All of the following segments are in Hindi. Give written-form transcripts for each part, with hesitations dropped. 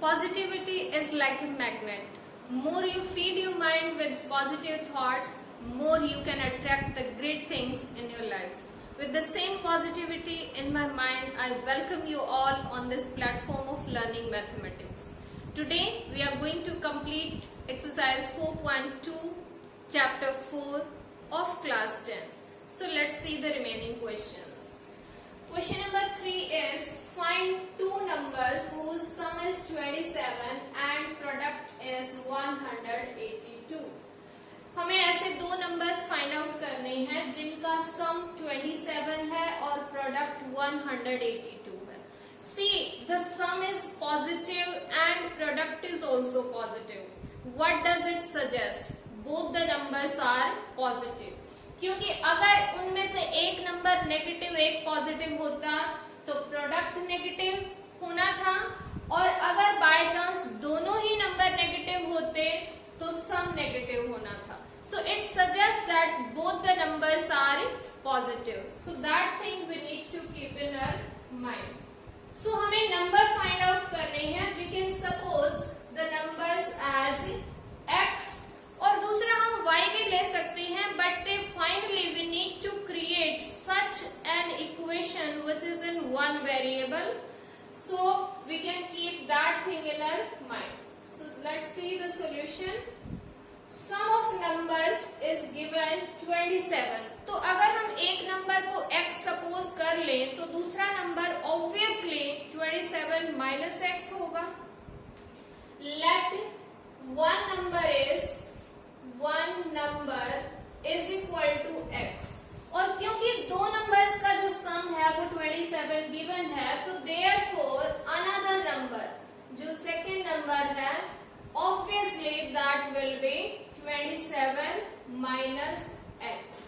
Positivity is like a magnet. More you feed your mind with positive thoughts, more you can attract the great things in your life. With the same positivity in my mind, I welcome you all on this platform of learning mathematics. Today we are going to complete exercise 4.2, chapter 4 of class 10. So let's see the remaining questions. Question number 3 is find two numbers whose sum is 27 and product is 182. हमें ऐसे दो नंबर्स फाइंड आउट करने हैं जिनका सम 27 है और प्रोडक्ट 182 है. See, the sum is positive and product is also positive. What does it suggest? Both the numbers are positive. क्योंकि अगर उनमें से एक नंबर नेगेटिव एक पॉजिटिव होता तो प्रोडक्ट नेगेटिव होना था, और अगर बाय चांस दोनों ही नंबर नेगेटिव होते तो सम नेगेटिव होना था. So it suggest that both the numbers are positive. So that thing we need to keep in our mind. So हमें नंबर फाइंड आउट करने हैं. We can suppose the numbers as x और दूसरा हम y भी ले सकते हैं, but finally we need to create such an equation which is in one variable. So we can keep that thing in our mind. So let's see the solution. Sum of numbers is given 27. तो अगर हम एक नंबर को x सपोज कर लें तो दूसरा नंबर ऑब्वियसली 27 माइनस x होगा. Let one number is equal to x. और क्योंकि दो नंबर्स का जो सम है वो 27 गिवन है, तो therefore another number जो सेकंड नंबर है obviously that will be 27 minus x.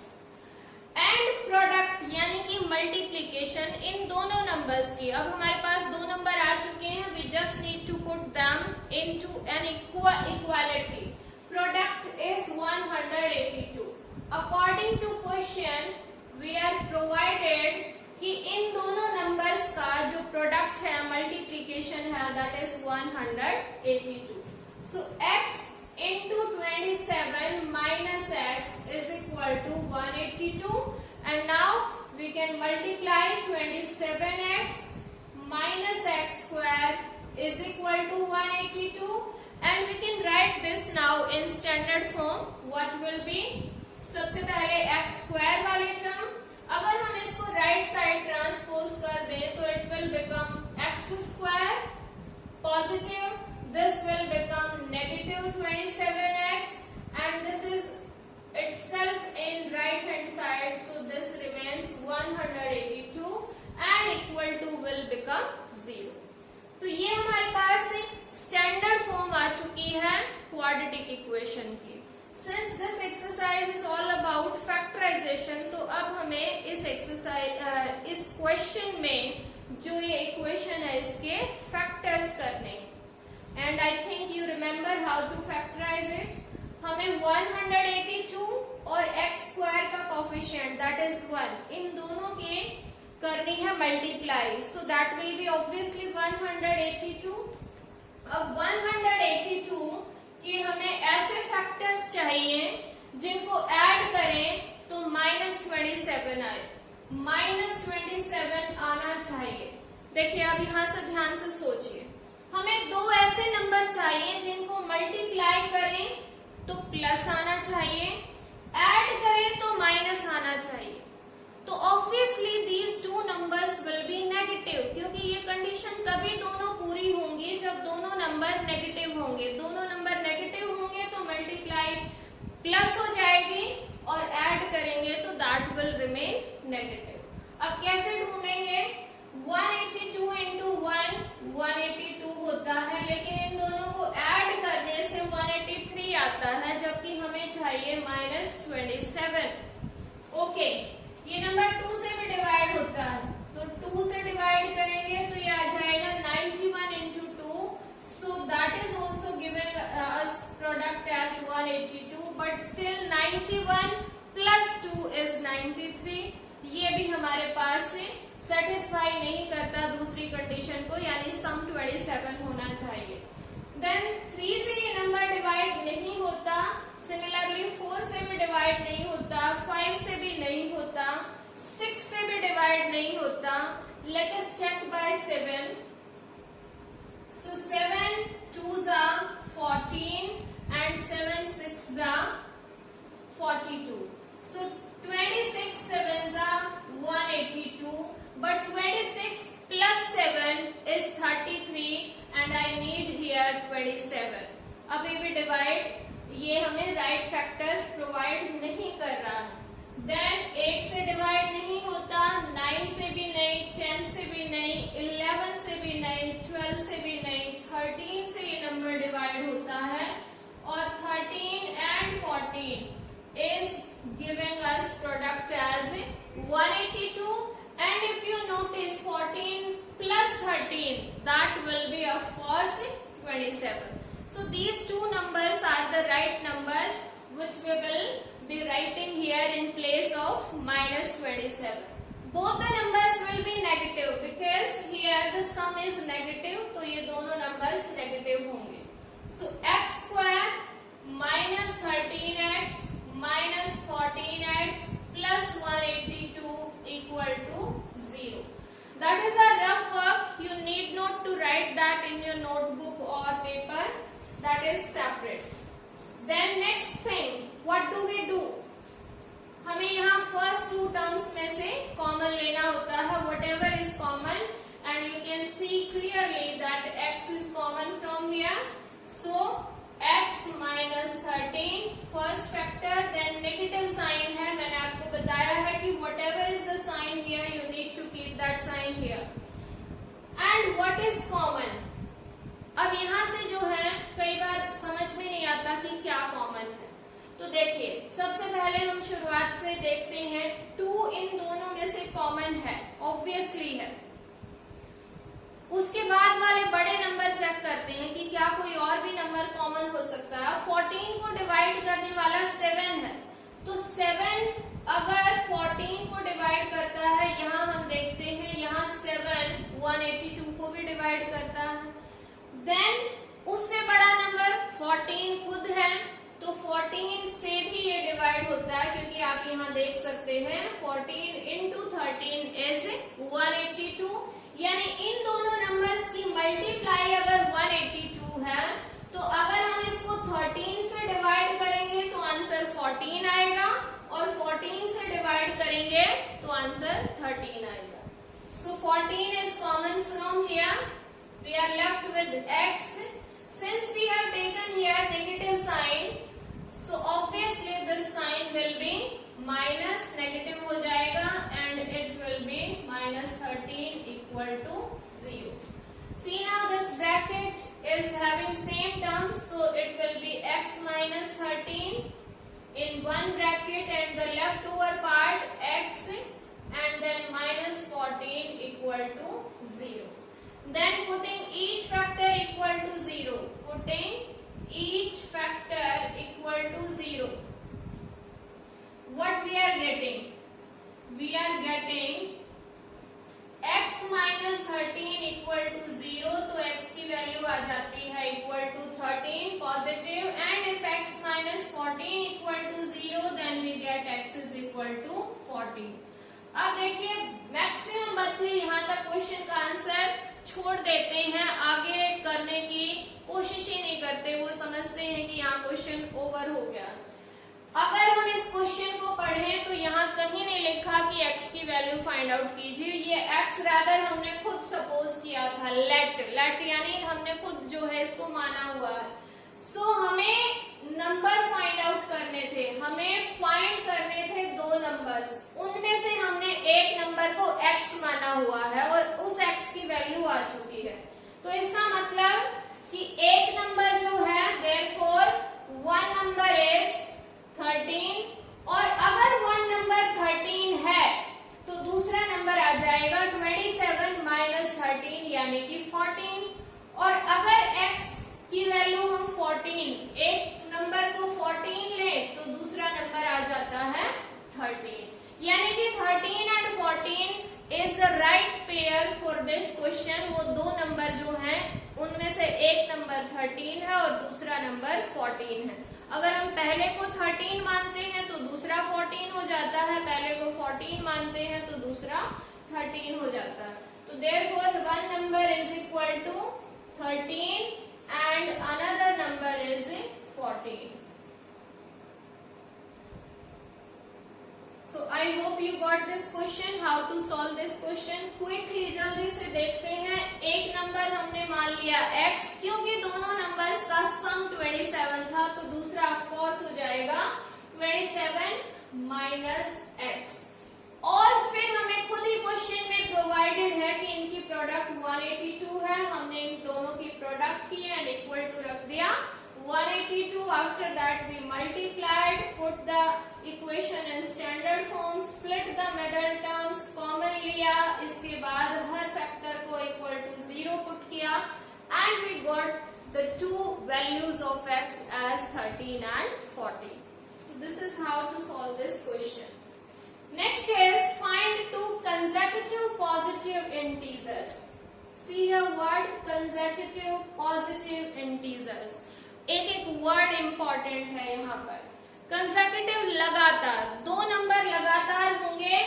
And product यानी कि मल्टीप्लीकेशन इन दोनों नंबर्स की. अब हमारे पास दो नंबर आ चुके हैं. We just need to put them into an equality. Product is 182. According to question we are provided कि इन दोनों नंबर्स का जो प्रोडक्ट है मल्टीप्लीकेशन है that is 182. So x into 27 minus x is equal to 182, and now we can multiply 27x minus x square is equal to 182, and we can write this now in standard form. What will be? सबसे पहले x square वाले टर्म, अगर हम इसको राइट साइड ट्रांसपोज कर दें तो it will become x square positive. This will become negative 27x, and this is itself in right hand side, so this remains 182 and equal to will become 0. तो ये हमारे पास स्टैंडर्ड फॉर्म आ चुकी है क्वाड्रेटिक इक्वेशन की. Since this exercise is all about factorization, तो अब हमें इस एक्सरसाइज इस क्वेश्चन में जो ये इक्वेशन है इसके फैक्टर्स करने. And I think you remember how to factorize it. हमें 182 और x square का कोफिशिएंट that is 1 इन दोनों के करनी है multiply. So that will be obviously 182. अब 182 के हमें ऐसे फैक्टर्स चाहिए जिनको ऐड करें तो -27 आए. -27 आना चाहिए. देखिए अब यहाँ से ध्यान से सोचिए. हमें दो ऐसे नंबर चाहिए जिनको मल्टीप्लाई करें तो प्लस आना चाहिए, ऐड करें तो माइनस आना चाहिए. तो obviously these two numbers will be negative, क्योंकि ये कंडीशन तभी दोनों पूरी होंगी जब दोनों नंबर नेगेटिव होंगे. दोनों नंबर नेगेटिव होंगे तो मल्टीप्लाई प्लस हो जाएगी और ऐड करेंगे तो दैट विल रिमेन नेगेटिव. अब कैसे ढूंढेंगे? 182 into 1 182 होता है, लेकिन इन दोनों को ऐड करने से 183 आता है, जबकि हमें चाहिए -27. ओके, ये नंबर 2 से भी डिवाइड होता है, तो 2 से डिवाइड करेंगे तो ये आ जाएगा 91 into 2. So that is also given us product as 182, but still 91 plus 2 is 93. ये भी हमारे पास से सेटिस्फाई नहीं करता दूसरी कंडीशन को, यानी सम 27 होना चाहिए. let us check by 7. So 7 2s are 14 and 7 6s are 42. So 26 7s are 182, but 26 plus 7 is 33 and I need here 27. अब ये भी डिवाइड, ये हमें राइट फैक्टर्स प्रोवाइड नहीं कर रहा है। देन 8 से डिवाइड नहीं होता, 9 से भी नहीं, 10 से भी नहीं, 11 से भी नहीं, 12 से भी नहीं, 13 से ये नंबर डिवाइड होता है और 13 and 14 is giving us product as 182, and if you notice 14 plus 13, that will be of course 27. So these two numbers are the right numbers which we will be writing here in place of minus 27. Both the numbers will be negative because here the sum is negative, तो ये दोनों numbers negative होंगे. So x square minus 13x minus 14x plus 182 equal to 0. That is a rough work. You need not to write that in your notebook or paper. That is separate. Then next thing, what do we do? हमें यहाँ first two terms में से common लेना होता है, whatever is common, and you can see clearly that x is common from here. So x minus 13 first factor, then negative sign है, मैंने आपको बताया है कि whatever is the sign here you need to keep that sign here. And what is common? अब यहाँ से जो है कई बार समझ में नहीं आता कि क्या कॉमन है, तो देखिए सबसे पहले हम शुरुआत से देखते हैं 2 इन दोनों में से कॉमन है, ऑब्वियसली है। उसके बाद वाले बड़े नंबर चेक करते हैं कि क्या कोई और भी नंबर कॉमन हो सकता है। 14 को डिवाइड करने वाला 7 है, तो 7 अगर 14 को डिवाइड करता है, यहाँ हम देखते हैं यहाँ 7 182 को भी डिवाइड करता है। देन उससे बड़ा नंबर 14 खुद है, तो 14 से भी ये डिवाइड होता है, क्योंकि आप यहाँ देख सकते हैं 14 into 13 is 182, यानी इन दोनों नंबर्स की मल्टीप्लाई अगर 182 है, तो अगर हम इसको 13 से डिवाइड करेंगे तो आंसर 14 आएगा, और 14 से डिवाइड करेंगे तो आंसर 13 आएगा। सो 14 is common from here. We are left with x. Since we have taken here negative sign, so obviously this sign will be minus, negative हो जाएगा, and it will be minus 13 equal to 0. See now this bracket is having same terms, so it will be x minus 13 in one bracket and the leftover part x and then minus 14 equal to 0. Then putting each factor equal to 0. Putting each factor equal to 0. What we are getting? We are getting x minus 13 equal to 0. तो x की वैल्यू आ जाती है equal to 13 positive, and if x minus 14 equal to 0, then we get x is equal to 14. अब देखिए मैक्सिमम बच्चे यहाँ तक क्वेश्चन का आंसर छोड़ देते हैं, आगे करने की कोशिश ही नहीं करते, वो समझते हैं कि यहाँ क्वेश्चन ओवर हो गया। अगर हम इस क्वेश्चन को पढ़ें तो यहाँ कहीं नहीं लिखा कि x की वैल्यू फाइंड आउट कीजिए, ये x रादर हमने खुद सपोज किया था, लेट यानी हमने खुद जो है इसको माना हुआ है। सो हमें नंबर फाइंड आउट करने थे, हमें फाइंड करने थे 2 नंबर्स, उनमें से हमने एक नंबर को x माना हुआ है और उस x की वैल्यू आ चुकी है, तो इसका मतलब कि एक नंबर जो है therefore one number is 13, और अगर one number 13 है तो दूसरा नंबर आ जाएगा 27 minus 13 यानी कि 14, और अगर x की वैल्यू हम 14, एक नंबर को 14 ले तो दूसरा नंबर आ जाता है 13, यानी कि 13 and 14 is the right pair for this question. वो 2 नंबर जो हैं उनमें से एक नंबर 13 है और दूसरा नंबर 14 है। अगर हम पहले को 13 मानते हैं तो दूसरा 14 हो जाता है, पहले को 14 मानते हैं तो दूसरा 13 हो जाता है। तो therefore one number is equal to 13 and another number is 14. So I hope you got this question. How to solve this question? Quickly जल्दी से देखते हैं. एक नंबर हमने मान लिया x, क्योंकि दोनों नंबर्स का सम 27 था, तो दूसरा ऑफ कोर्स हो जाएगा 27 माइनस x. और फिर हमें खुद ही क्वेश्चन में प्रोवाइडेड है कि इनकी प्रोडक्ट 182 है. हमने इन दोनों की प्रोडक्ट की एंड इक्वल टू रख दिया 182. After that we multiplied, put the equation in standard form, split the middle terms, common लिया, इसके बाद हर फैक्टर को इक्वल टू 0 पुट किया and we got the two values of x as 13 and 14. So this is how to solve this question. Next is find two consecutive positive integers. See the word consecutive positive integers. एक एक वर्ड इंपॉर्टेंट है यहाँ पर. कंसेक्यूटिव लगातार, दो नंबर लगातार होंगे.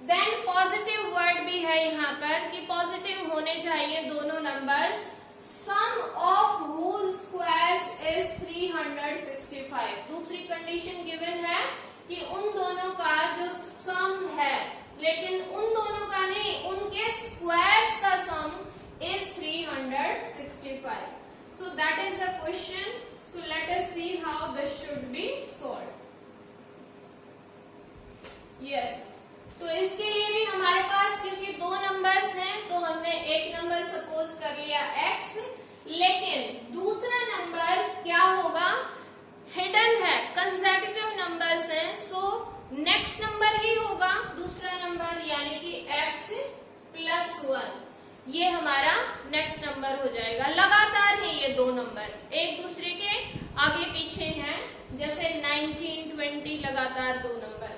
देन पॉजिटिव वर्ड भी है यहाँ पर कि पॉजिटिव होने चाहिए दोनों numbers. Sum of whose squares is 365. दूसरी कंडीशन गिवन है कि उन दोनों का जो सम है, लेकिन उन दोनों का नहीं, उनके स्क्वायर्स का सम is 365. So that is the question. So let us see how this should be solved. Yes. तो इसके लिए भी हमारे पास, क्योंकि दो नंबर्स हैं, तो हमने एक नंबर सपोज कर लिया x, लेकिन दूसरा नंबर क्या होगा, हिडन है, कंसेक्यूटिव नंबर्स हैं, सो नेक्स्ट नंबर ही होगा दूसरा नंबर, यानी कि x प्लस 1. ये हमारा नेक्स्ट नंबर हो जाएगा. लगातार है ये दो नंबर, एक दूसरे के आगे पीछे हैं, जैसे 19, 20 लगातार दो नंबर.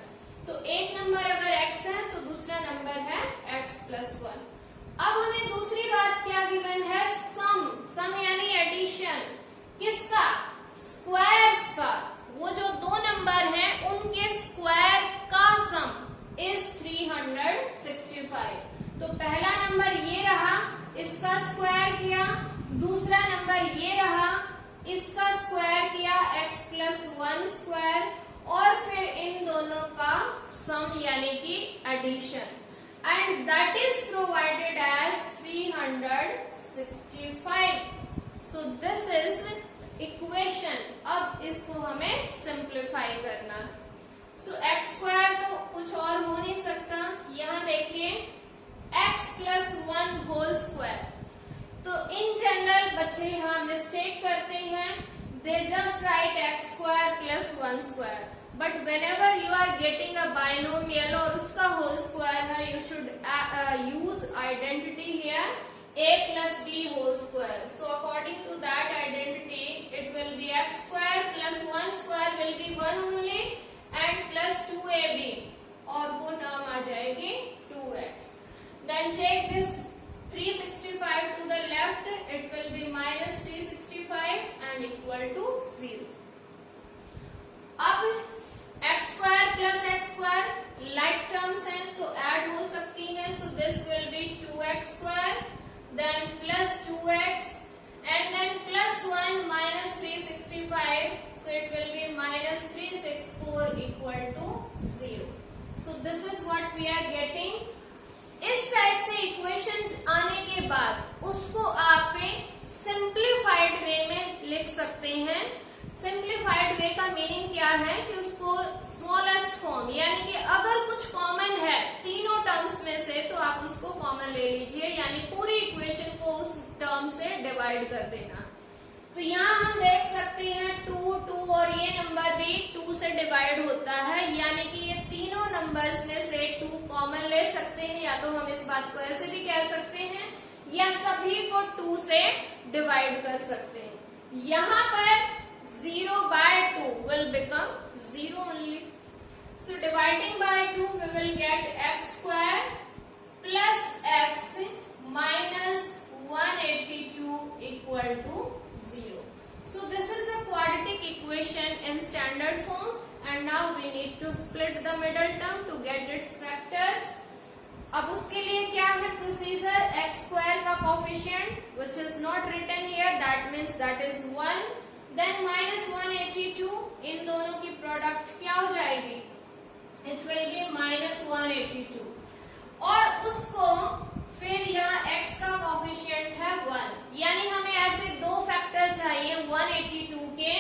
तो एक नंबर अगर x है तो दूसरा नंबर है x प्लस 1. अब हमें दूसरी बात क्या गिवन है, सम. सम यानी एडिशन. किसका, स्क्वायर्स का. वो जो दो नंबर हैं उनके स्क्वायर का सम इज 365. तो पहला नंबर ये रहा, इसका स्क्वायर किया. दूसरा नंबर ये रहा, इसका स्क्वायर किया, x प्लस 1 स्क्वायर, और फिर इन दोनों का सम यानी कि addition, and that is provided as 365. So this is equation. अब इसको हमें सिंप्लीफाई करना. सो x स्क्वायर तो कुछ और हो नहीं सकता. यहाँ देखिए x प्लस 1 होल स्क्वायर. तो इन जनरल बच्चे यहाँ मिस्टेक करते हैं, they just right x square plus 1 square. But whenever you are getting a binomial और उसका होल स्क्वायर है, you should use identity here a plus b whole square. So according to that identity, it will be x square plus 1 square will be 1 only and plus 2ab, और वो टर्म आ जाएगी 2x. Then take this 365 to the left, it will be minus 365 and equal to 0. अब x square plus x square like terms हैं तो ऐड हो सकती हैं. So this will be 2x square, then plus 2x, and then plus 1 minus 365. So it will be minus 364 equal to 0. So this is what we are getting. इस टाइप से इक्वेशन आने के बाद उसको आप सिंप्लीफाइड वे में लिख सकते हैं. सिंप्लीफाइड वे का मीनिंग क्या है कि उसको स्मॉलेस्ट फॉर्म, यानी कि अगर कुछ कॉमन है तीनों टर्म्स में से तो आप उसको कॉमन ले लीजिए, यानी पूरी इक्वेशन को उस टर्म से डिवाइड कर देना. तो यहाँ हम देख सकते हैं 2, 2 और ये नंबर भी 2 से डिवाइड होता है, यानी कि ये तीनों नंबर्स में से 2 कॉमन ले सकते हैं, या तो हम इस बात को ऐसे भी कह सकते हैं या सभी को 2 से डिवाइड कर सकते हैं. यहाँ पर 0 by 2 will become 0 only. So dividing by 2 we will get x square plus x minus 182 equal to 0. So this is the quadratic equation in standard form, and now we need to split the middle term to get its factors. अब उसके लिए क्या है प्रोसीजर, एक्स स्क्वायर का coefficient which is not written here, that means that is 1, then minus 182, इन दोनों की प्रोडक्ट क्या हो जाएगी, इट विल बी माइनस 182, और उसको फिर यहाँ x का कोफिशिएंट है 1, यानी हमें ऐसे दो फैक्टर चाहिए 182 के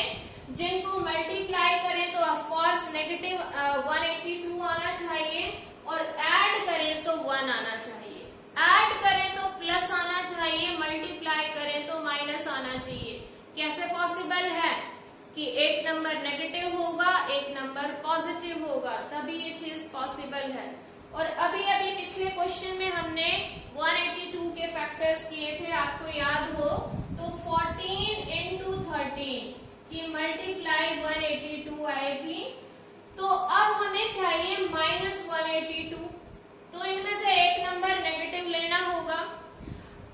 जिनको मल्टीप्लाई करें तो ऑफ कोर्स नेगेटिव 182 आना चाहिए, और ऐड करें तो 1 आना चाहिए, ऐड करें तो प्लस आना चाहिए, मल्टीप्लाई करें तो माइनस आना चाहिए। कैसे पॉसिबल है कि एक नंबर नेगेटिव होगा एक नंबर पॉजिटिव होगा, तभी ये चीज पॉसिबल है। और अभी अभी पिछले क्वेश्चन में हमने 182 के फैक्टर्स किए थे, आपको याद हो तो 14 into 13 की मल्टीप्लाई 182 आई थी, तो अब हमें चाहिए माइनस 182, तो इनमें से एक नंबर नेगेटिव लेना होगा।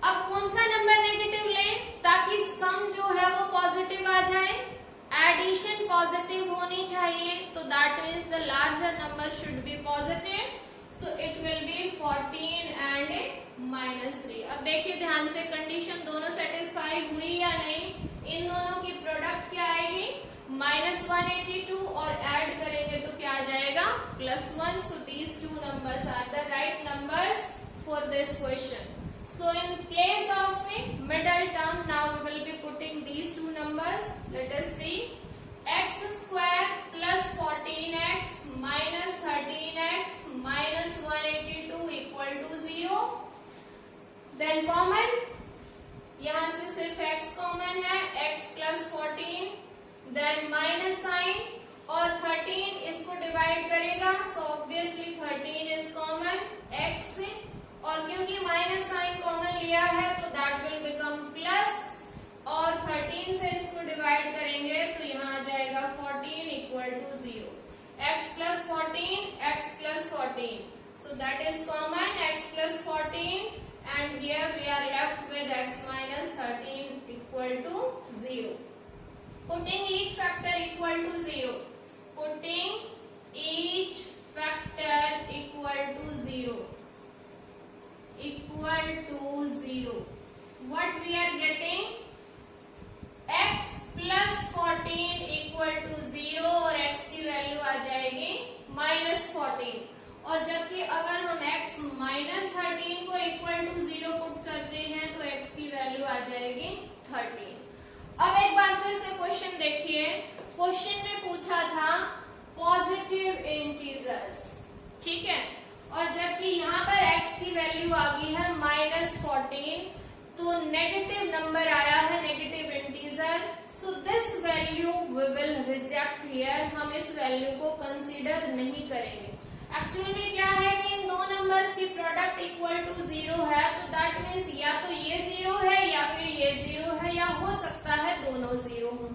अब कौन सा नंबर नेगेटिव लें ताकि सम जो है वो पॉजिटिव आ जाए, एडिशन पॉजिटिव होनी चाहिए, तो that means the larger number should be positive, so it will be 14 and minus 3। अब देखिए ध्यान से, कंडीशन दोनों सेटिस्फाई हुई या नहीं, इन दोनों की प्रोडक्ट क्या आएगी माइनस 182, और ऐड करेंगे तो क्या आ जाएगा plus 1, so these two numbers are the right numbers for this question. So in place of a middle term, now we will be putting these two numbers. Let us see. X square plus 14x minus 13x minus 182 equal to 0. Then common, यहाँ से सिर्फ x कॉमन है, x plus 14, then minus sign, और 13 इसको डिवाइड करेगा, so obviously 13 is common, x, और क्योंकि माइनस साइन कॉमन लिया है तो दैट विल बिकम प्लस, और 13 से इसको डिवाइड करेंगे तो यहाँ आ जाएगा 14 equal to 0, x plus 14, x plus 14, so that is common, x plus 14, and here we are left with x minus 13 equal to 0. Putting each factor equal to 0, putting each factor equal to 0, equal to 0, what we are getting, x plus 14 equal to 0, और x की वैल्यू आ जाएगी माइनस 14, और जबकि अगर हम x माइनस 13 को इक्वल टू 0 पुट करते हैं तो x की वैल्यू आ जाएगी 13। अब एक बार फिर से क्वेश्चन देखिए, क्वेश्चन में पूछा था पॉजिटिव इंटीजर्स, ठीक है, और जबकि यहाँ पर x की वैल्यू आ गई है माइनस 14, तो नेगेटिव नंबर आया है, negative integer, so this value we will reject here, हम इस वैल्यू को कंसीडर नहीं करेंगे। एक्चुअली में क्या है कि इन दो नंबर्स की प्रोडक्ट इक्वल टू 0 है, तो दैट मीन्स या तो ये 0 है या फिर ये 0 है, या हो सकता है दोनों 0 हो,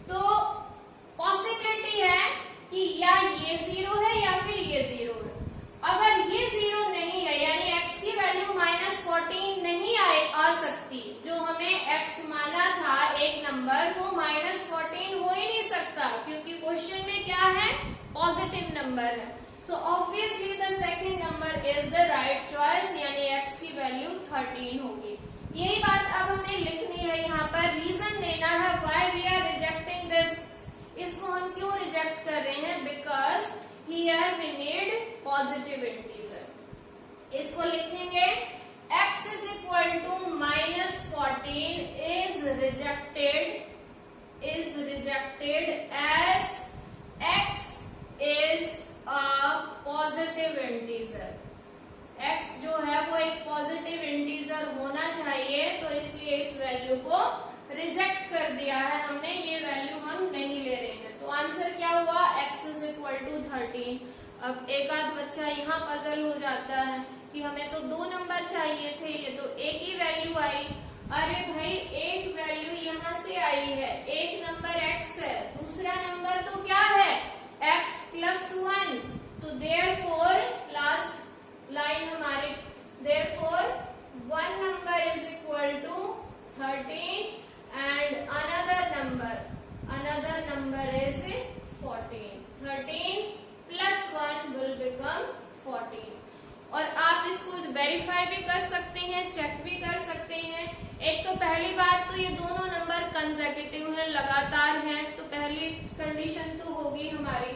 तो पॉसिबिलिटी है कि या ये 0 है या फिर ये 0 है। अगर ये 0 नहीं है, यानी x की वैल्यू माइनस 14 नहीं आ सकती, जो हमें x माना था एक नंबर, वो माइनस 14 हो ही नहीं सकता, क्योंकि क्वेश्चन में क्या है पॉजिटिव नंबर है, so obviously the second number is the right choice, यानी x की वैल्यू 13 होगी। यही बात अब हमें लिखनी है, यहाँ पर रीजन देना है why we are rejecting this, इसको हम क्यों रिजेक्ट कर रहे हैं, because here we need positive integer, इसको लिखेंगे x is equal to minus 14 is rejected as x is a positive integer, x जो है वो एक पॉजिटिव इंटीजर होना चाहिए, तो इसलिए इस वैल्यू को रिजेक्ट कर दिया है हमने, ये वैल्यू हम नहीं ले रहे हैं। तो आंसर क्या हुआ, x इज इक्वल टू 13। अब एक आध बच्चा यहाँ पजल हो जाता है कि हमें तो दो नंबर चाहिए थे, ये तो एक ही वैल्यू आई। अरे भाई एक वैल्यू यहाँ से आई है, एक नंबर x है, दूसरा नंबर तो क्या है x प्लस 1, तो देयरफॉर लास्ट लाइन हमारी, therefore one number is equal to 13 and another number is 14, 13 plus 1 will become 14, और आप आप इसको वेरीफाई भी कर सकते हैं, चेक भी कर सकते हैं। एक तो पहली बात तो ये दोनों नंबर कंसेक्यूटिव है, लगातार है, तो पहली कंडीशन तो होगी हमारी।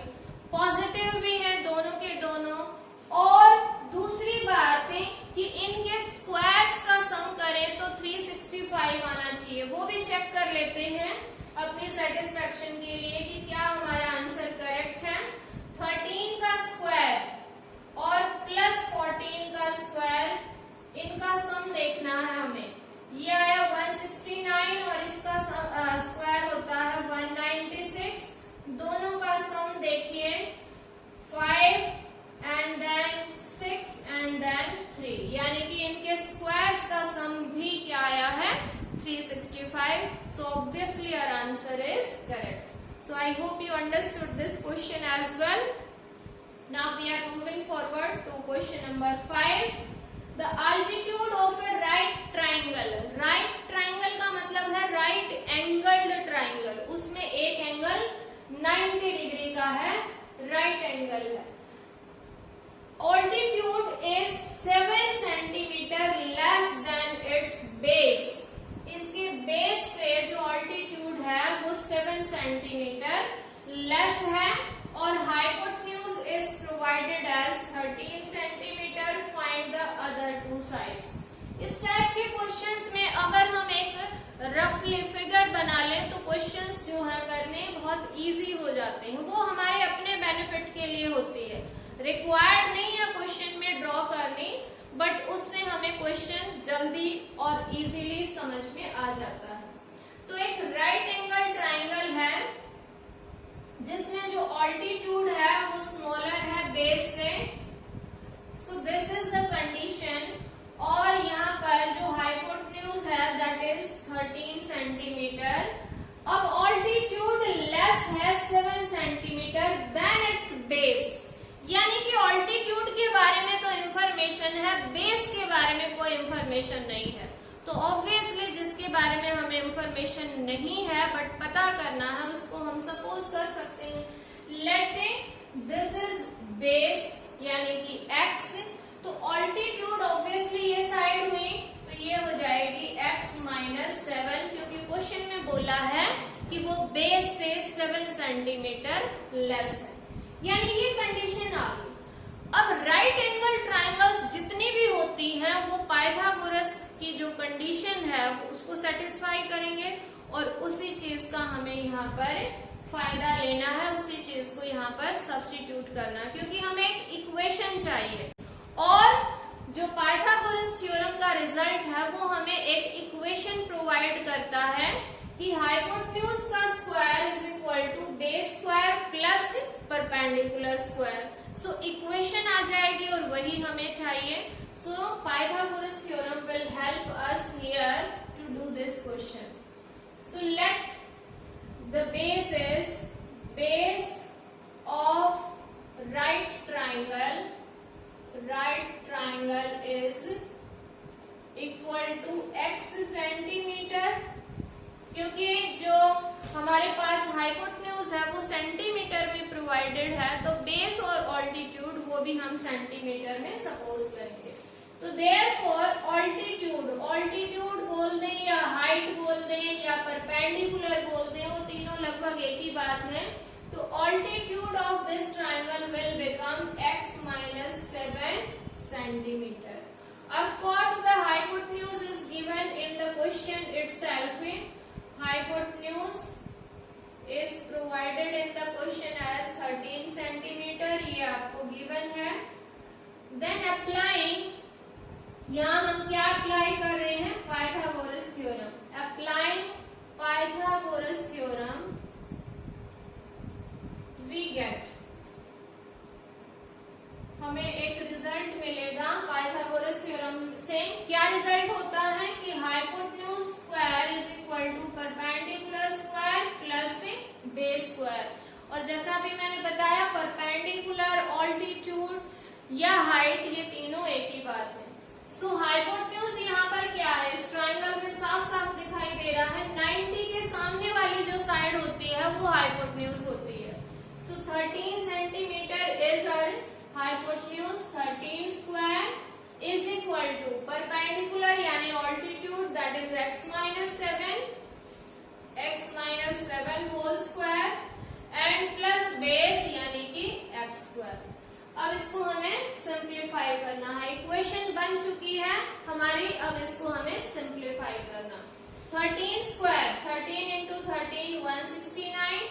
पॉजिटिव भी है दोनों के दोनों। और दूसरी बात है कि इनके स्क्वायर्स का सम करें तो 365 आना चाहिए। वो भी चेक कर लेते हैं अपनी सेटिस्फेक्शन के लिए कि क्या हमारा आंसर करेक्ट है। 13 का स्क्वायर और प्लस 14 का स्क्वायर, इनका सम देखना है हमें। ये आया 169 और इसका स्क्वायर होता है 196। दोनों का सम देखिए 5 एंड देन 6 एंड देन 3, यानी कि इनके स्क्वायर्स का सम भी क्या आया है 365. So obviously our answer is correct. So I hope you understood this question as well. Now we are moving forward to question number 5. The altitude of a right triangle. Right triangle का मतलब है right angled triangle. उसमें एक एंगल 90 डिग्री का है, right angle है. Altitude is 7 centimeter less than its base. इसके बेस से जो ऑल्टीट्यूड है वो 7 सेंटीमीटर लेस है और hypotenuse is provided as 13 centimetre. Find the other two sides. इस टाइप के क्वेश्चंस में अगर हम एक रफली फिगर बना लें तो क्वेश्चंस जो है करने बहुत इजी हो जाते हैं. वो हमारे अपने बेनिफिट के लिए होती है, रिक्वायर्ड नहीं है क्वेश्चन में ड्रॉ करनी, बट उससे हमें क्वेश्चन जल्दी और इजीली समझ में आ जाता है. तो एक राइट एंगल ट्राइंगल है जिसमें जो ऑल्टीट्यूड है वो स्मॉलर है बेस से. सो दिस इज द कंडीशन. और यहाँ पर जो हाइपोटेन्यूज है दैट इज 13 सेंटीमीटर. अब ऑल्टीट्यूड लेस है 7 सेंटीमीटर देन इट्स बेस, यानी कि ऑल्टीट्यूड के बारे में तो इंफॉर्मेशन है, बेस के बारे में कोई इंफॉर्मेशन नहीं है. तो ऑब्वियसली जिसके बारे में हमें इंफॉर्मेशन नहीं है बट पता करना है उसको हम सपोज कर सकते हैं. लेट दिस इज बेस यानी कि x. तो ऑल्टीट्यूड ऑब्वियसली ये साइड हुई तो ये हो जाएगी x - 7, क्योंकि क्वेश्चन में बोला है कि वो बेस से 7 सेंटीमीटर लेस है, यानी ये कंडीशन आ गई. अब राइट एंगल ट्राइंगल्स जितनी भी होती हैं वो पाइथागोरस की जो कंडीशन है उसको सेटिस्फाई करेंगे और उसी चीज का हमें यहाँ पर फायदा लेना है, उसी चीज को यहाँ पर सब्स्टिट्यूट करना, क्योंकि हमें एक इक्वेशन चाहिए. और जो पाइथागोरस थ्योरम का रिजल्ट है वो हमें एक इक्वेशन प्रोवाइड करता है कि हाइपोटेन्यूज का square is equal to base square plus perpendicular square. So equation आ जाएगी और वही हमें चाहिए. So Pythagoras theorem will help us here to do this question. So let the base is base of right triangle. Right triangle is equal to x centimetre, क्योंकि जो हमारे पास हाइपोटेन्यूज है वो सेंटीमीटर में प्रोवाइडेड है, तो बेस और ऑल्टीट्यूड वो भी हम सेंटीमीटर में सपोज करेंगे. तो देयरफॉर ऑल्टीट्यूड बोल दें या हाइट बोल दें या परपेंडिकुलर बोल दें, वो तीनों लगभग एक ही बात है. तो altitude of this triangle will become x - 7 centimetre. Of course, the hypotenuse is given in the question itself. Hypotenuse is provided in the question as 13 centimeter. ये आपको given है. Then applying, यहाँ हम क्या अप्लाई कर रहे हैं? Pythagoras theorem. Applying Pythagoras theorem, we get, हमें एक रिजल्ट मिलेगा पाइथागोरस थ्योरम से. क्या रिजल्ट होता है कि hypotenuse square is equal to perpendicular square plus base square. और जैसा भी मैंने बताया परपेंडिकुलर, ऑल्टीट्यूड या हाइट ये तीनों एक ही बात है. सो हाइपोटेन्यूज यहाँ पर क्या है, इस ट्राइंगल में साफ साफ दिखाई दे रहा है. 90 के सामने वाली जो साइड होती है वो हाइपोटेन्यूज होती है. So 13 centimetre is our hypotenuse. 13 square is equal to perpendicular यानी altitude that is x minus 7 whole square and plus base यानी कि x स्क्वायर। अब इसको हमें सिंप्लीफाई करना है, इक्वेशन बन चुकी है हमारी, अब इसको हमें सिंप्लीफाई करना। 13 square 13 into 13 169,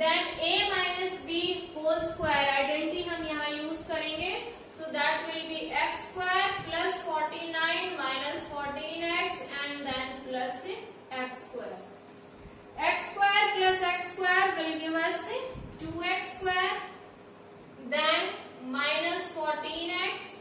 then a minus b whole square identity हम यहाँ यूज करेंगे, so that will be x square plus 49 minus 14x and then plus x square. x square plus x square will give us 2x square, then minus 14x,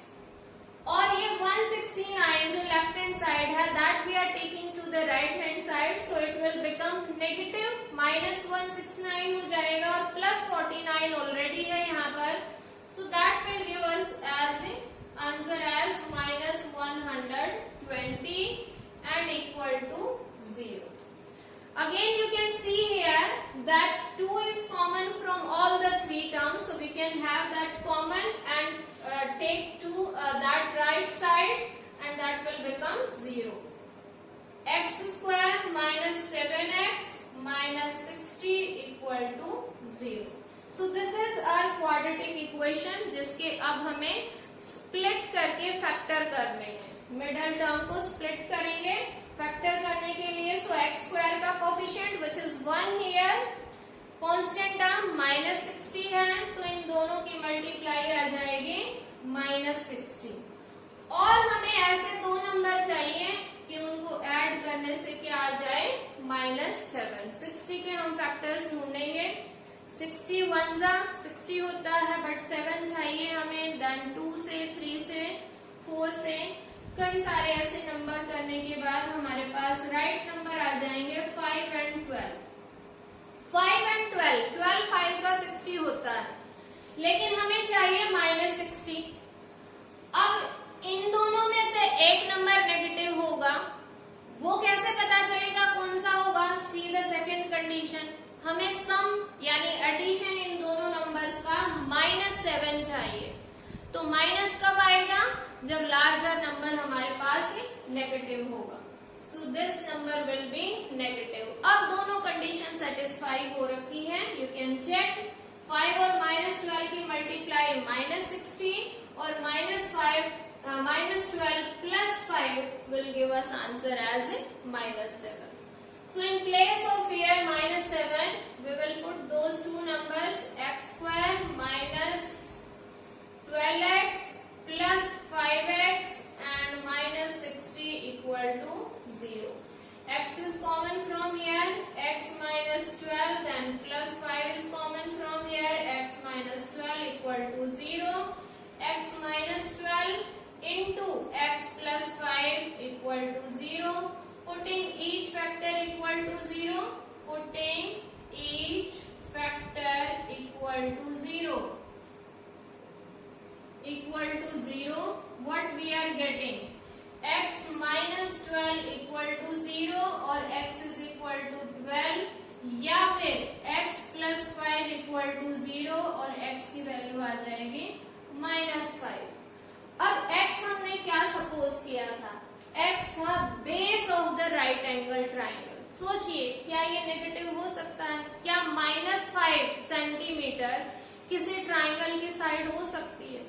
और ये 169 जो लेफ्ट हैंड साइड है that we are taking to the right hand side, so it will become negative, minus 169 हो जाएगा और प्लस 49 ऑलरेडी है यहाँ पर, so that will give us as answer as minus 120 and equal to 0। Again you can see here that 2 is common from all the three terms, so we can have that common and take to that right side and that will become 0. X square minus 7x minus 60 equal to 0. So this is our quadratic equation जिसके अब हमें split करके factor करने हैं, middle term को split करेंगे फैक्टर करने के लिए। सो एक्स स्क्वायर का coefficient which is 1 here, constant term minus 60 है, तो इन दोनों की मल्टीप्लाई आ जाएगी माइनस 60, और हमें ऐसे दो नंबर चाहिए कि उनको ऐड करने से क्या आ जाए माइनस 7। 60 के हम फैक्टर्स ढूंढेंगे, 60 1 जा 60 होता है, बट 7 चाहिए हमें, देन 2 से 3 से 4 से कई सारे ऐसे नंबर करने के बाद हमारे पास राइट नंबर आ जाएंगे 5 एंड 12। 5 एंड 12 12 5 से 60 होता है, लेकिन हमें चाहिए माइनस 60। अब इन दोनों में से एक नंबर नेगेटिव होगा, वो कैसे पता चलेगा कौन सा होगा? सी द सेकेंड कंडीशन, हमें सम यानी एडिशन इन दोनों नंबर्स का माइनस 7 चाहिए, तो माइनस कब आएगा? जब लार्जर नंबर हमारे पास नेगेटिव होगा, so this number will be negative. अब दोनों कंडीशन सेटिस्फाई हो रखी है, यू कैन चेक 5 और माइनस 12 की मल्टीप्लाई माइनस 60 और minus 12 plus 5 will give us answer as minus 7। So in place of here minus 7, we will put those two numbers x square minus 12x plus 5x and minus 60 equal to 0. X is common from here, x minus 12, then plus 5 is common from here, x minus 12 equal to 0. X minus 12 into x plus 5 equal to 0. Putting each factor equal to 0, putting each factor equal to 0, what we are getting? X minus 12 equal to 0 और x is equal to 12, या फिर x plus 5 equal to 0 और x की वैल्यू आ जाएगी minus 5। अब x हमने क्या सपोज किया था? x था base of the right angle triangle. सोचिए क्या ये नेगेटिव हो सकता है? क्या माइनस 5 सेंटीमीटर किसी ट्राइंगल की साइड हो सकती है?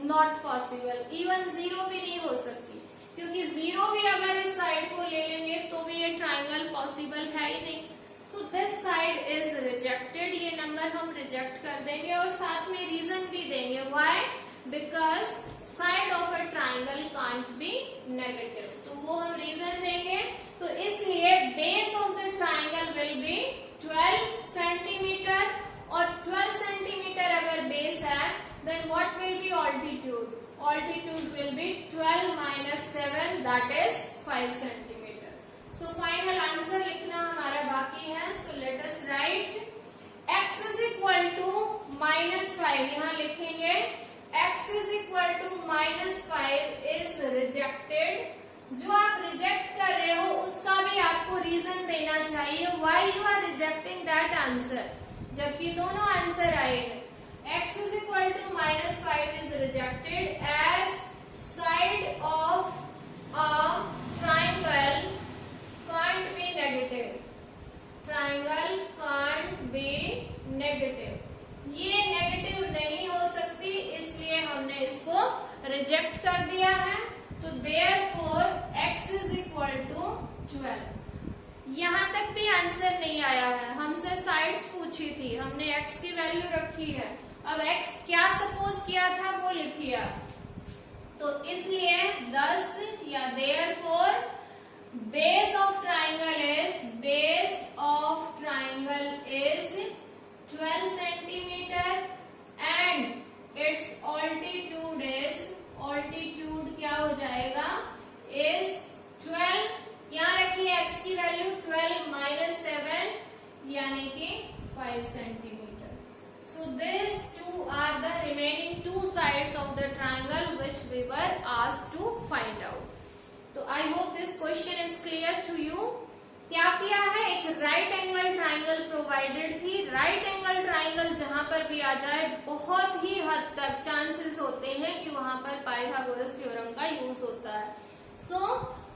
Not possible. इवन 0 भी नहीं हो सकती, क्योंकि 0 भी अगर इस साइड को ले लेंगे तो भी ये ट्राइंगल पॉसिबल है ही नहीं। So this side is rejected, ये नंबर हम रिजेक्ट कर देंगे और साथ में रीजन भी देंगे why, because side of a triangle can't be negative, तो वो हम रीजन देंगे। तो इसलिए base of the triangle will be 12 centimetre, और 12 सेंटीमीटर अगर बेस है then what will be altitude? Altitude will be 12 minus 7, that is 5 centimeter. So final answer लिखना हमारा बाकी है, so let us write x is equal to minus 5, यहाँ लिखेंगे x is equal to minus 5 is rejected। जो आप रिजेक्ट कर रहे हो उसका भी आपको रीजन देना चाहिए why you are rejecting that answer, जबकि दोनों आंसर आए हैं। x is equal to minus 5 is rejected as side of a triangle can't be negative. Triangle can't be negative. ये नेगेटिव नहीं हो सकती, इसलिए हमने इसको रिजेक्ट कर दिया है। तो therefore x is equal to 12। यहाँ तक भी आंसर नहीं आया है, हमसे साइड्स पूछी थी, हमने x की वैल्यू रखी है। अब x क्या सपोज किया था वो लिखिए। तो इसलिए 10 या therefore base of triangle is 12 centimeter and its altitude क्या हो जाएगा is 12। यहाँ रखिए x की वैल्यू 12 minus 7 यानी कि 5 centimeter। So these two are the remaining two sides of the triangle which we were asked to find out. तो I hope this question is clear to you। क्या किया है, एक राइट एंगल ट्राइंगल प्रोवाइडेड थी। राइट एंगल ट्राइंगल जहां पर भी आ जाए बहुत ही हद तक चांसेस होते हैं कि वहां पर पाइथागोरस थ्योरम का यूज होता है। सो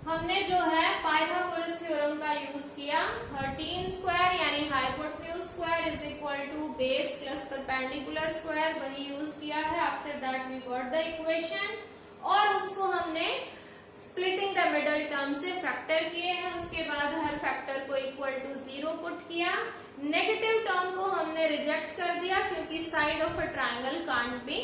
हमने जो है पाइथागोरस थ्योरम का यूज किया। 13 स्क्वायर यानी hypotenuse square is equal to base plus perpendicular square, वही यूज किया है। After that we got the equation और उसको हमने स्प्लिटिंग द मिडल टर्म से फैक्टर किए हैं। उसके बाद हर फैक्टर को इक्वल टू 0 पुट किया। नेगेटिव टर्म को हमने रिजेक्ट कर दिया क्योंकि side of a triangle can't be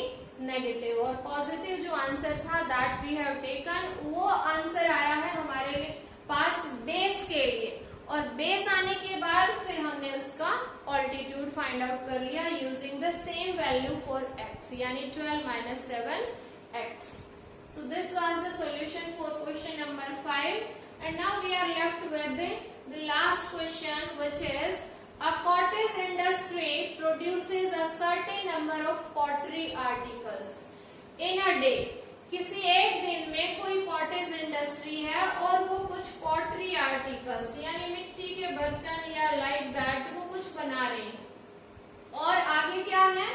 negative. और पॉजिटिव जो आंसर था दैट वी हैव टेकन, वो आंसर आया है हमारे पास बेस के लिए। और बेस आने के बाद फिर हमने उसका ऑल्टीट्यूड फाइंड आउट कर लिया using the same value for x यानी 12 minus 7x। So this was the solution for question number 5, and now we are left with the last question, which is a cottage industry produces a certain number of pottery articles in a day। किसी एक दिन में कोई कॉटेज इंडस्ट्री है और वो कुछ पॉटरी आर्टिकल्स यानी मिट्टी के बर्तन या लाइक दैट वो कुछ बना रही है। और आगे क्या है,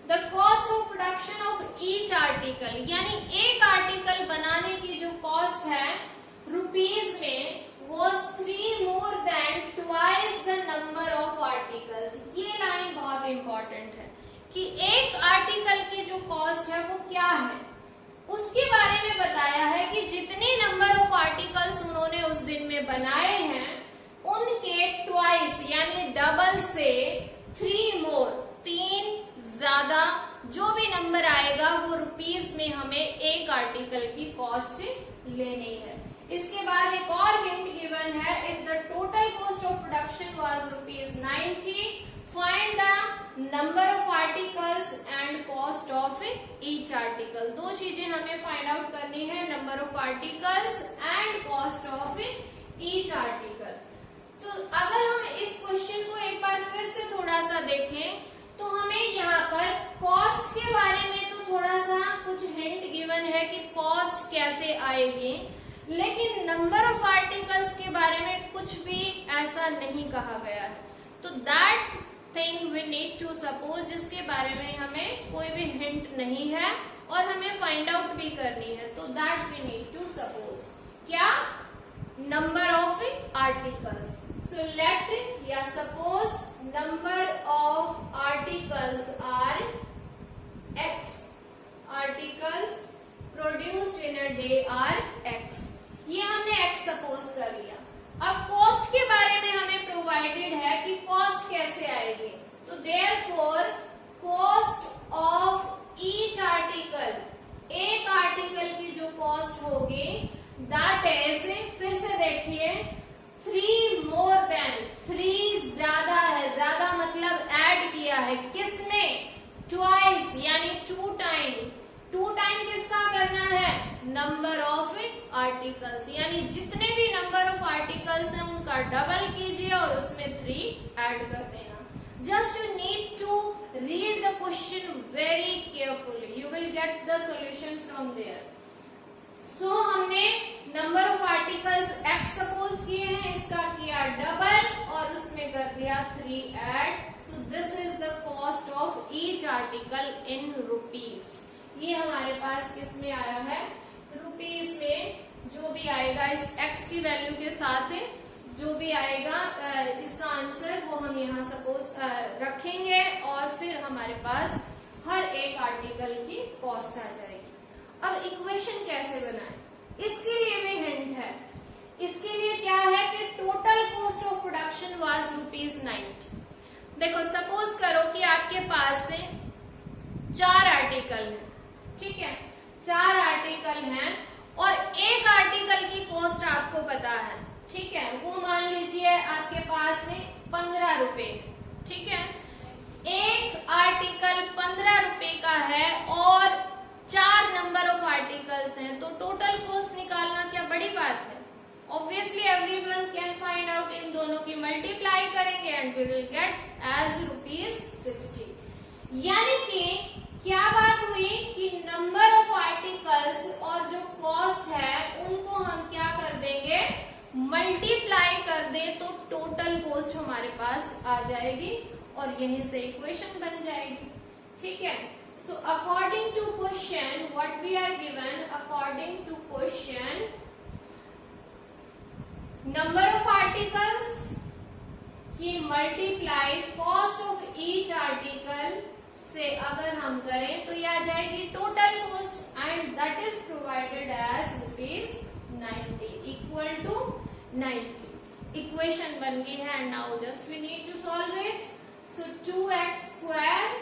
the cost of production of each article यानी एक आर्टिकल बनाने की जो कॉस्ट है रुपीज में was 3 more than twice the number of articles। ये लाइन बहुत इंपॉर्टेंट है कि एक आर्टिकल की जो कॉस्ट है वो क्या है, उसके बारे में बताया है कि जितने नंबर ऑफ आर्टिकल्स उन्होंने उस दिन में बनाए हैं उनके ट्वाइस यानी डबल से 3 मोर 3 ज्यादा जो भी नंबर आएगा वो रुपीस में हमें एक आर्टिकल की कॉस्ट लेनी है। इसके बाद एक और हिंट गिवन है, if the total cost of production was ₹90, find the number of articles and cost of each article. दो चीजें हमें फाइंड आउट करनी है, number of articles and cost of each article. तो अगर हम इस क्वेश्चन को एक बार फिर से थोड़ा सा देखें तो हमें यहाँ पर कॉस्ट के बारे में तो थोड़ा सा कुछ हिंट गिवन है कि कॉस्ट कैसे आएगी, लेकिन नंबर ऑफ आर्टिकल्स के बारे में कुछ भी ऐसा नहीं कहा गया है। तो that thing we need to suppose, जिसके बारे में हमें कोई भी हिंट नहीं है और हमें फाइंड आउट भी करनी है। तो that we need to suppose क्या, number of articles. So let या suppose number of articles are x, articles produced in a day are x। ये हमने x सपोज कर लिया। अब कॉस्ट के बारे में हमें प्रोवाइडेड है कि कॉस्ट कैसे आएगी। तो therefore cost of each article, एक आर्टिकल की जो कॉस्ट होगी दैट इज, फिर से देखिए 3 मोर देन, 3 ज्यादा है, ज्यादा मतलब ऐड किया है किसमें, ट्वाइस यानी 2 टाइम। 2 टाइम किसका करना है, नंबर ऑफ आर्टिकल्स यानी जितने भी नंबर ऑफ आर्टिकल्स हैं उनका डबल कीजिए और उसमें 3 ऐड कर देना। Just you need to read the question very carefully, you will get the solution from there. So हमने number of articles x suppose किए हैं, इसका किया डबल और उसमें कर दिया 3 add. So this is the cost of each article in rupees. ये हमारे पास किस में आया है, रुपीज में जो भी आएगा इस x की वैल्यू के साथ जो भी आएगा इसका आंसर वो हम यहाँ सपोज रखेंगे और फिर हमारे पास हर एक आर्टिकल की कॉस्ट आ जाएगी। अब इक्वेशन कैसे बनाएं, इसके लिए भी हिंट है। इसके लिए क्या है कि total cost of production was ₹90। देखो सपोज करो कि आपके पास से 4 आर्टिकल हैं, ठीक है, 4 आर्टिकल हैं और एक आर्टिकल की कॉस्ट आपको पता है, ठीक है, वो मान लीजिए आपके पास से 15 रुपए, ठीक है। एक आर्टिकल 15 रुपए का है और 4 नंबर ऑफ आर्टिकल्स हैं, तो टोटल कॉस्ट निकालना क्या बड़ी बात है? Obviously everyone can find out, इन दोनों की मल्टीप्लाई करेंगे and we will get as ₹60। यानी कि क्या बात हुई कि नंबर ऑफ आर्टिकल्स और जो कॉस्ट है उनको हम क्या कर देंगे, मल्टीप्लाई कर दे तो टोटल कॉस्ट हमारे पास आ जाएगी और यहीं से इक्वेशन बन जाएगी, ठीक है। So according to question what we are given, according to question number of articles की multiply cost of each article से अगर हम करें तो यह आ जाएगी total cost and that is provided as ₹90 equal to 90। Equation बन गई है and now just we need to solve it. So 2x square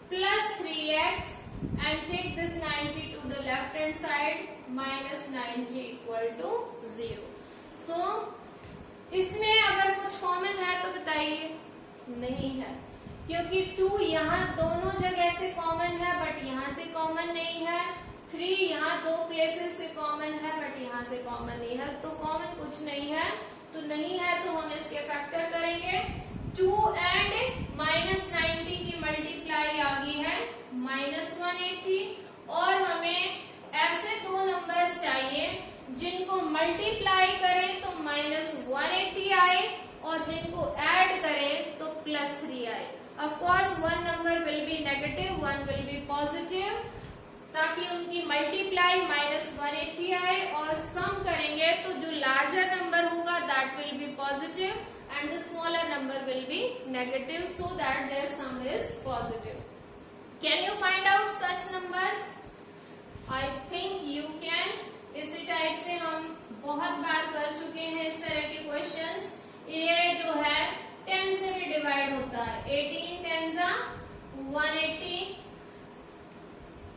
plus 3x and take this 90 to the left hand side minus 90 equal to 0। सो इसमें अगर कुछ कॉमन है तो बताइए, नहीं है, क्योंकि 2 यहाँ दोनों जगह से कॉमन है बट यहाँ से कॉमन नहीं है, 3 यहाँ 2 प्लेसेस से कॉमन है बट यहाँ से कॉमन नहीं है, तो कॉमन कुछ नहीं है, तो नहीं है तो हम इसके फैक्टर करेंगे। 2 एंड माइनस 90 की मल्टीप्लाई आ गई है -180 और हमें ऐसे 2 नंबर्स चाहिए जिनको मल्टीप्लाई करें तो -180 आए और जिनको ऐड करें तो +3 आए। Of course one number will be negative, one will be positive, ताकि उनकी मल्टीप्लाई -180 आए और सम करेंगे तो जो लार्जर नंबर होगा that will be positive and the smaller number will be negative, so that their sum is positive. Can you find out such numbers? I think you can. इसी टाइप से हम बहुत बार कर चुके हैं इस तरह के क्वेश्चंस। ये जो है 10 से भी डिवाइड होता है, 18 10 180,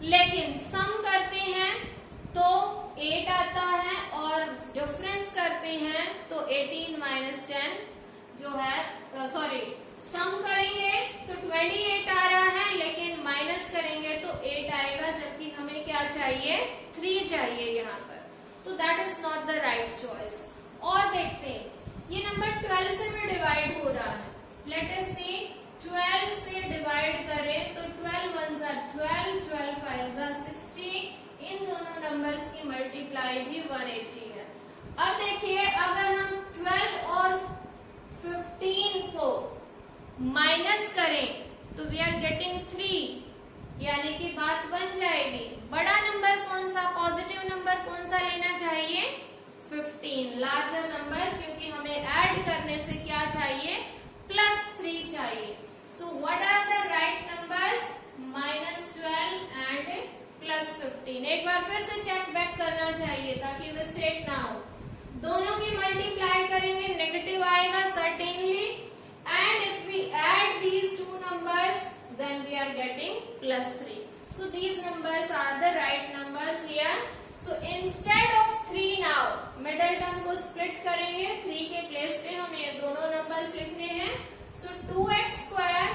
लेकिन सम करते हैं तो 8 आता है और डिफरेंस करते हैं तो 18 - 10 जो है सॉरी सम करेंगे तो 28 आ रहा है, लेकिन माइनस करेंगे तो 8 आएगा, जबकि हमें क्या चाहिए, 3 चाहिए यहाँ पर, तो that is not the right choice. और देखते हैं ये नंबर 12 से भी डिवाइड हो रहा है। लेट अस सी 12 से डिवाइड करें तो 12 1s are 12, 12 5s are 60, इन दोनों नंबर्स की मल्टीप्लाई भी 180 है। अब देखिए अगर हम 12 और 15 को माइनस करें तो वी आर गेटिंग 3, यानी कि बात बन जाएगी। बड़ा नंबर कौन सा, पॉजिटिव नंबर कौन सा लेना चाहिए, 15, लार्जर नंबर, क्योंकि हमें ऐड करने से क्या चाहिए, +3 चाहिए। So what are the right numbers, -12 and +15। एक बार फिर से चेक बैक करना चाहिए ताकि मिस्टेक ना हो। दोनों की मल्टीप्लाई करेंगे नेगेटिव आएगा certainly, and if we add these 2 numbers then we are getting +3. So these numbers are the right numbers here. So instead of 3 now, middle term को split करेंगे, 3 के प्लेस पे हमें ये दोनों numbers लिखने हैं। So 2x square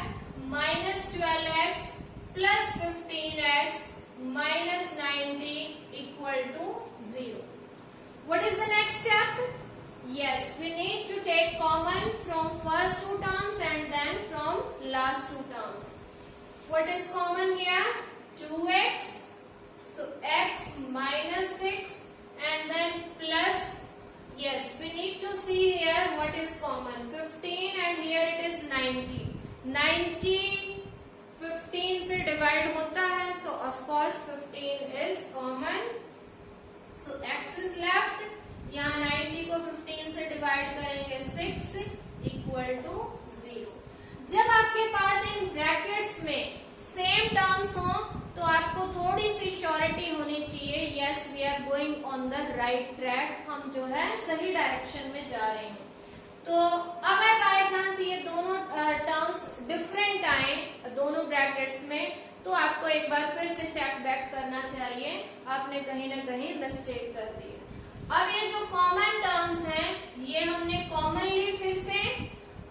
minus 12x plus 15x minus 90 equal to 0. What is the next step? Yes, we need to take common from first 2 terms and then from last 2 terms. What is common here? 2x, so x minus 6 and then plus, yes, we need to see here what is common, 15 and here it is 90. 90 15 से divide होता है, so of course 15 is common so x is left, यहाँ 90 को 15 से डिवाइड करेंगे 6 इक्वल टू 0। जब आपके पास इन ब्रैकेट्स में सेम टर्म्स हो तो आपको थोड़ी सी श्योरिटी होनी चाहिए, yes we are going on the right track, हम जो है सही डायरेक्शन में जा रहे हैं। तो अगर बाय चांस ये दोनों टर्म्स डिफरेंट आए दोनों ब्रैकेट्स में, तो आपको एक बार फिर से चेक बैक करना चाहिए, आपने कहीं ना कहीं मिस्टेक कर दी है। अब ये जो कॉमन टर्म्स हैं ये हमने कॉमनली फिर से,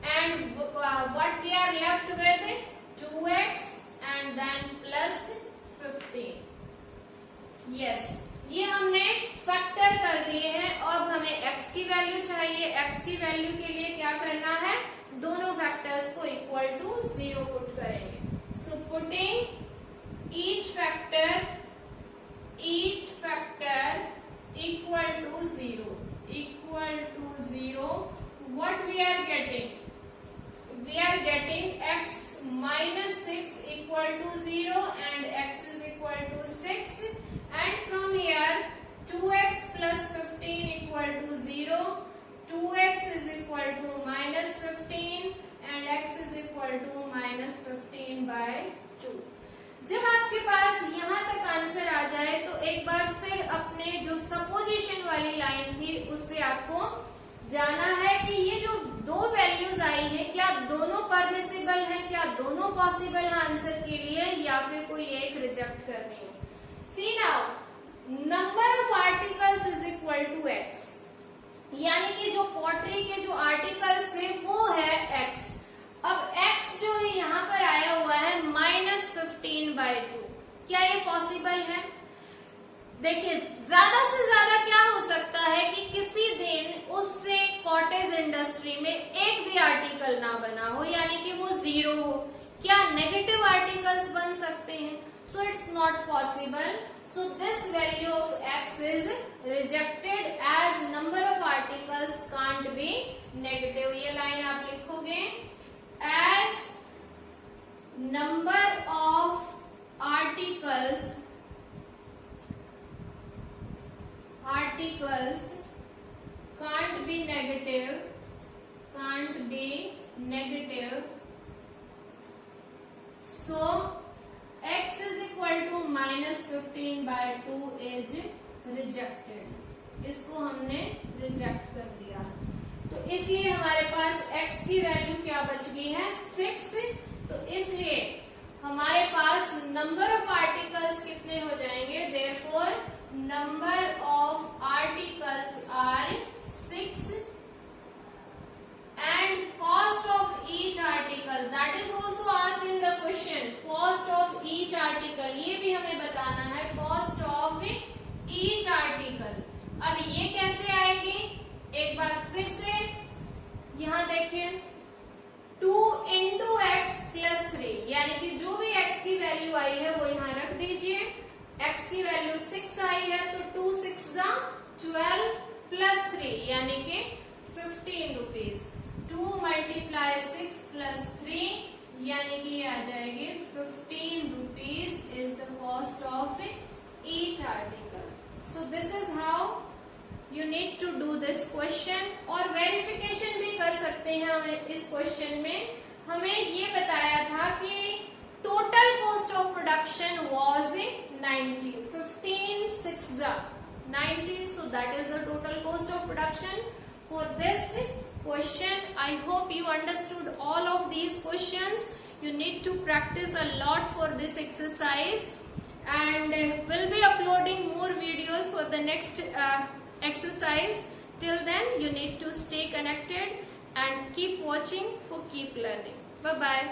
and what we are left with 2x and then plus 15। Yes, ये हमने फैक्टर कर दिए हैं। अब हमें x की वैल्यू चाहिए, x की वैल्यू के लिए क्या करना है, दोनों फैक्टर्स को इक्वल टू 0 पुट करेंगे। So putting each factor equal to 0, what we are getting, we are getting x minus 6 equal to 0 and x is equal to 6, and from here 2x plus 15 equal to 0, 2x is equal to minus 15 and x is equal to minus 15 by 2। जब आपके पास यहाँ तक आंसर आ जाए तो एक बार फिर अपने जो सपोजिशन वाली लाइन थी उस पे आपको जाना है कि ये जो दो वैल्यूज आई है क्या दोनों परमिसिबल है, क्या दोनों पॉसिबल है आंसर के लिए, या फिर कोई एक रिजेक्ट करनी है। See now, number of articles is equal to x, यानी कि जो पोट्री के जो आर्टिकल्स थे वो है x। अब x जो है यहाँ पर आया हुआ है -15/2, क्या ये पॉसिबल है? देखिए, ज्यादा से ज्यादा क्या हो सकता है कि किसी दिन उससे कॉटेज इंडस्ट्री में एक भी आर्टिकल ना बना हो, यानी कि वो 0 हो। क्या नेगेटिव आर्टिकल्स बन सकते हैं? So it's not possible. So this value of x is rejected as number of articles can't be negative. ये लाइन आप लिखोगे, as number of articles can't be negative, so x is equal to -15/2 is rejected। इसको हमने रिजेक्ट कर दिया, तो इसलिए हमारे पास x की वैल्यू क्या बच गई है, 6। तो इसलिए हमारे पास नंबर ऑफ आर्टिकल्स कितने हो जाएंगे, therefore number of articles are 6 and cost of each article, that is also asked in the question, cost of each article, ये भी हमें बताना है, कॉस्ट ऑफ ईच आर्टिकल। अब ये कैसे आएगी, एक बार फिर से यहां देखिए, 2 into x plus 3, यानी कि जो भी x की वैल्यू आई है वो यहां रख दीजिए। x की वैल्यू 6 आई है तो 2 6 12 plus 3 यानी कि 15 रुपीज। 2 multiply 6 plus 3 यानी कि ये आ जाएगी 15 rupees is the cost of each article. So this is how you need to do this question। और वेरिफिकेशन भी कर सकते हैं हम इस क्वेश्चन में। हमें ये बताया था कि total cost of production was 90, 15 6 90, so that is the total cost of production for this question। I hope you understood all of these questions। You need to practice a lot for this exercise, and we'll be uploading more videos for the next exercise. Till then, you need to stay connected and keep watching for keep learning. Bye bye.